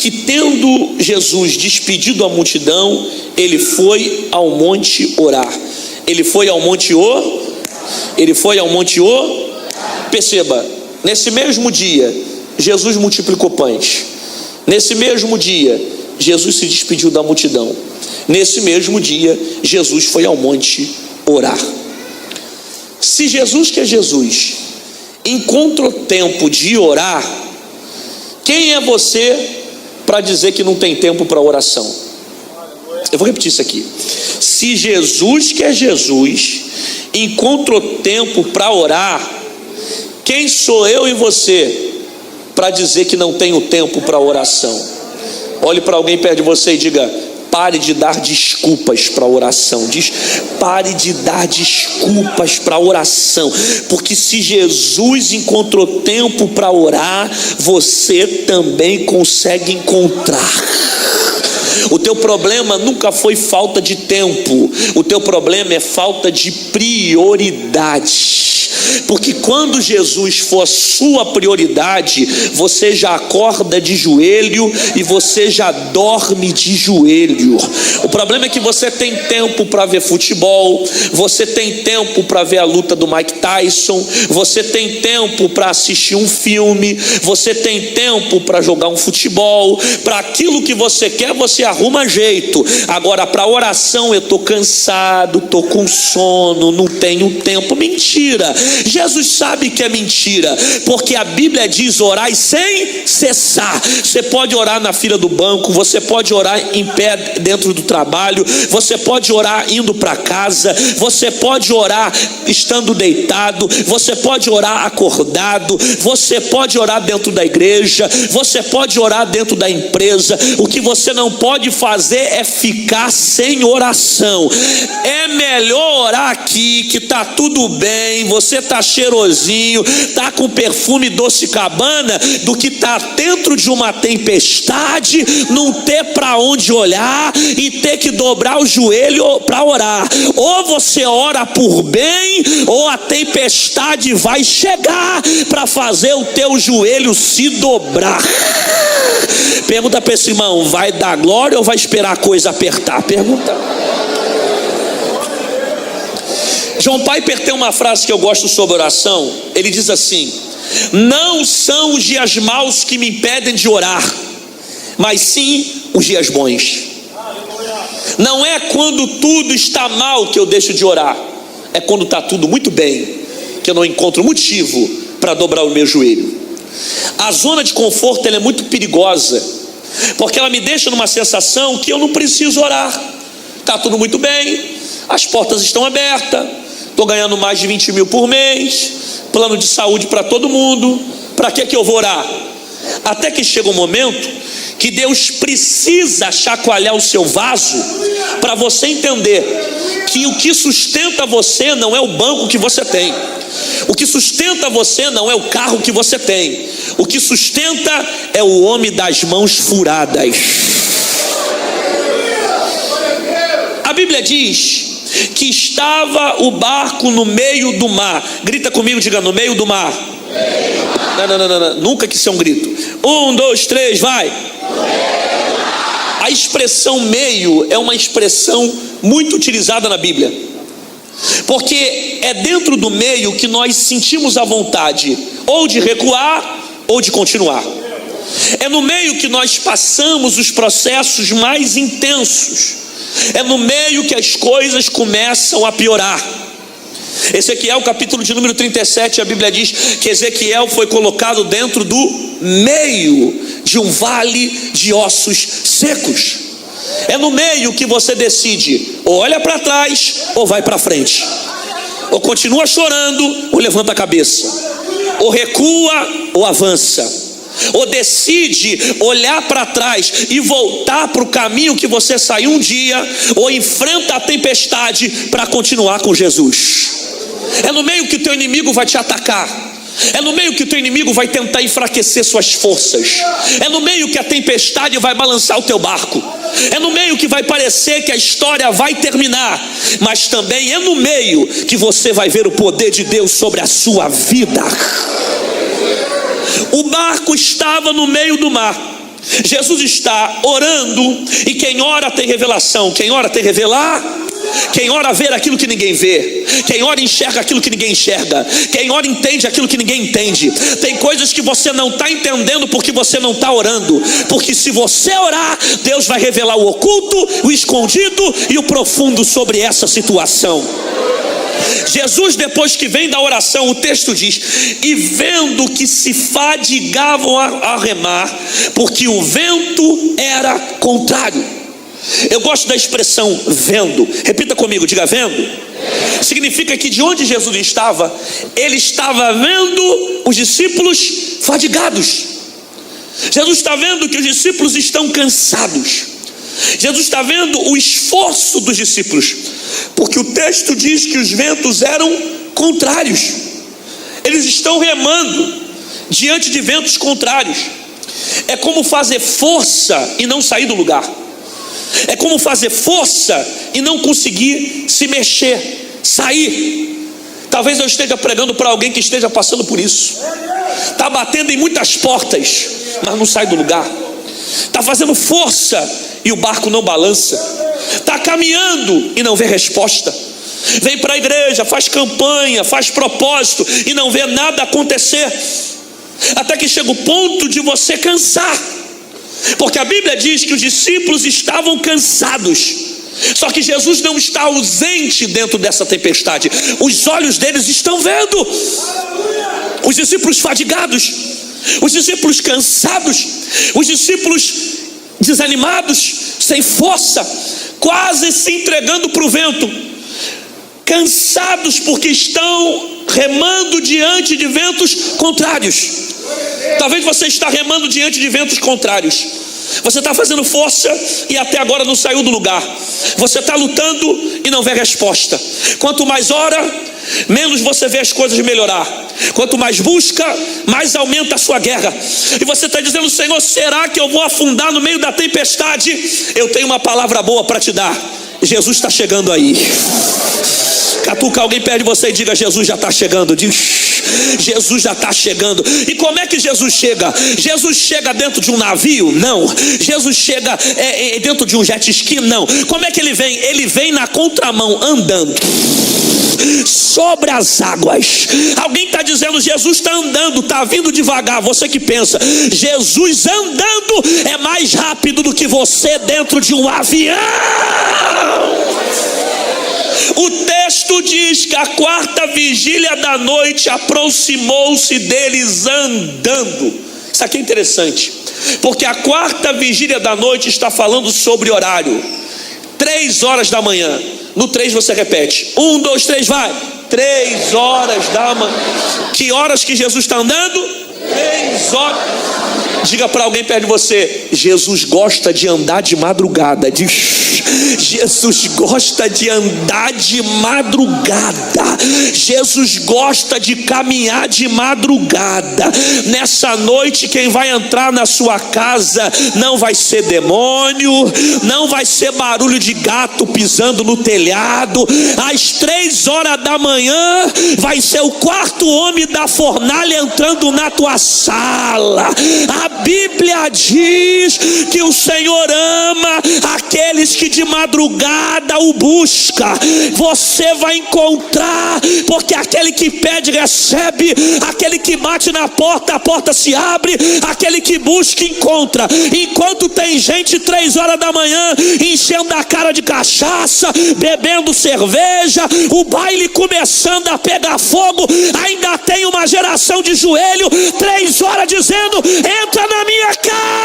que, tendo Jesus despedido a multidão, ele foi ao monte orar. Ele foi ao monte Perceba, nesse mesmo dia, Jesus multiplicou pães. Nesse mesmo dia, Jesus se despediu da multidão. Nesse mesmo dia, Jesus foi ao monte orar. Se Jesus, que é Jesus, encontra o tempo de orar, quem é você para dizer que não tem tempo para oração? Eu vou repetir isso aqui. Se Jesus, que é Jesus, encontra o tempo para orar, quem sou eu e você para dizer que não tenho tempo para oração? Olhe para alguém perto de você e diga: pare de dar desculpas para a oração. Pare de dar desculpas para a oração, porque se Jesus encontrou tempo para orar, você também consegue encontrar. O teu problema nunca foi falta de tempo, o teu problema é falta de prioridade. Porque quando Jesus for a sua prioridade, você já acorda de joelho e você já dorme de joelho. O problema é que você tem tempo para ver futebol, você tem tempo para ver a luta do Mike Tyson, você tem tempo para assistir um filme, você tem tempo para jogar um futebol. Para aquilo que você quer, você arruma jeito. Agora, para oração, eu estou cansado, estou com sono, não tenho tempo. Mentira. Jesus sabe que é mentira, porque a Bíblia diz: orai sem cessar. Você pode orar na fila do banco, você pode orar em pé dentro do trabalho, você pode orar indo para casa, você pode orar estando deitado, você pode orar acordado, você pode orar dentro da igreja, você pode orar dentro da empresa. O que você não pode fazer é ficar sem oração. É melhor orar aqui, que está tudo bem, você está cheirosinho, está com perfume Doce Cabana, do que estar dentro de uma tempestade, não ter para onde olhar e ter que dobrar o joelho para orar. Ou você ora por bem, ou a tempestade vai chegar para fazer o teu joelho se dobrar. Pergunta para esse irmão: vai dar glória ou vai esperar a coisa apertar? Pergunta. John Piper tem uma frase que eu gosto sobre oração. Ele diz assim: não são os dias maus que me impedem de orar, mas sim os dias bons. Não é quando tudo está mal que eu deixo de orar, é quando está tudo muito bem que eu não encontro motivo para dobrar o meu joelho. A zona de conforto, ela é muito perigosa, porque ela me deixa numa sensação que eu não preciso orar. Está tudo muito bem, as portas estão abertas, estou ganhando mais de 20 mil por mês, plano de saúde para todo mundo. Para que eu vou orar? Até que chega um momento que Deus precisa chacoalhar o seu vaso para você entender que o que sustenta você não é o banco que você tem, o que sustenta você não é o carro que você tem, o que sustenta é o homem das mãos furadas. A Bíblia diz que estava o barco no meio do mar. Grita comigo, diga: no meio do mar. Não, nunca que isso é um grito. 1, 2, 3, vai. A expressão meio é uma expressão muito utilizada na Bíblia, porque é dentro do meio que nós sentimos a vontade ou de recuar ou de continuar. É no meio que nós passamos os processos mais intensos. É no meio que as coisas começam a piorar. Ezequiel capítulo de número 37, a Bíblia diz que Ezequiel foi colocado dentro do meio de um vale de ossos secos. É no meio que você decide: ou olha para trás ou vai para frente, ou continua chorando ou levanta a cabeça, ou recua ou avança, ou decide olhar para trás e voltar para o caminho que você saiu um dia, ou enfrenta a tempestade para continuar com Jesus. É no meio que o teu inimigo vai te atacar, é no meio que o teu inimigo vai tentar enfraquecer suas forças, é no meio que a tempestade vai balançar o teu barco, é no meio que vai parecer que a história vai terminar, mas também é no meio que você vai ver o poder de Deus sobre a sua vida. O barco estava no meio do mar. Jesus está orando, e quem ora tem revelação, quem ora tem revelar, quem ora vê aquilo que ninguém vê, quem ora enxerga aquilo que ninguém enxerga, quem ora entende aquilo que ninguém entende. Tem coisas que você não está entendendo porque você não está orando, porque se você orar, Deus vai revelar o oculto, o escondido e o profundo sobre essa situação. Jesus, depois que vem da oração, o texto diz: e vendo que se fadigavam a remar, porque o vento era contrário. Eu gosto da expressão vendo. Repita comigo, diga vendo. Significa que de onde Jesus estava, ele estava vendo os discípulos fadigados. Jesus está vendo que os discípulos estão cansados. Jesus está vendo o esforço dos discípulos, porque o texto diz que os ventos eram contrários. Eles estão remando diante de ventos contrários. É como fazer força e não sair do lugar. É como fazer força e não conseguir se mexer, sair. Talvez eu esteja pregando para alguém que esteja passando por isso. Está batendo em muitas portas, mas não sai do lugar. Está fazendo força e o barco não balança. Está caminhando e não vê resposta. Vem para a igreja, faz campanha, faz propósito e não vê nada acontecer. Até que chega o ponto de você cansar. Porque a Bíblia diz que os discípulos estavam cansados. Só que Jesus não está ausente dentro dessa tempestade. Os olhos deles estão vendo. Os discípulos fadigados, os discípulos cansados, os discípulos desanimados, sem força, quase se entregando para o vento, cansados porque estão remando diante de ventos contrários. Talvez você está remando diante de ventos contrários. Você está fazendo força e até agora não saiu do lugar. Você está lutando e não vê resposta. Quanto mais ora, menos você vê as coisas melhorar. Quanto mais busca, mais aumenta a sua guerra. E você está dizendo: Senhor, será que eu vou afundar no meio da tempestade? Eu tenho uma palavra boa para te dar. Jesus está chegando aí. Catuca alguém perto de você e diga: Jesus já está chegando. Diz: Jesus já está chegando. E como é que Jesus chega? Jesus chega dentro de um navio? Não. Jesus chega dentro de um jet ski? Não. Como é que ele vem? Ele vem na contramão, andando sobre as águas. Alguém está dizendo: Jesus está andando, está vindo devagar. Você que pensa, Jesus andando é mais rápido do que você dentro de um avião. O texto diz que a quarta vigília da noite aproximou-se deles andando. Isso aqui é interessante, porque a quarta vigília da noite está falando sobre horário. 3 horas da manhã. No 3 você repete: 1, 2, 3, vai. 3 horas da manhã. Que horas que Jesus está andando? 3 horas. Diga para alguém perto de você: Jesus gosta de andar de madrugada. Diz: Jesus gosta de andar de madrugada. Jesus gosta de caminhar de madrugada. Nessa noite, quem vai entrar na sua casa não vai ser demônio, não vai ser barulho de gato pisando no telhado. Às 3 horas da manhã vai ser o quarto homem da fornalha entrando na tua sala. A Bíblia diz que o Senhor ama aqueles que de madrugada o busca. Você vai encontrar, porque aquele que pede recebe, aquele que bate na porta, a porta se abre, aquele que busca encontra. Enquanto tem gente 3 horas da manhã enchendo a cara de cachaça, bebendo cerveja, o baile começando a pegar fogo, ainda tem uma geração de joelho 3 horas dizendo: entra na minha casa.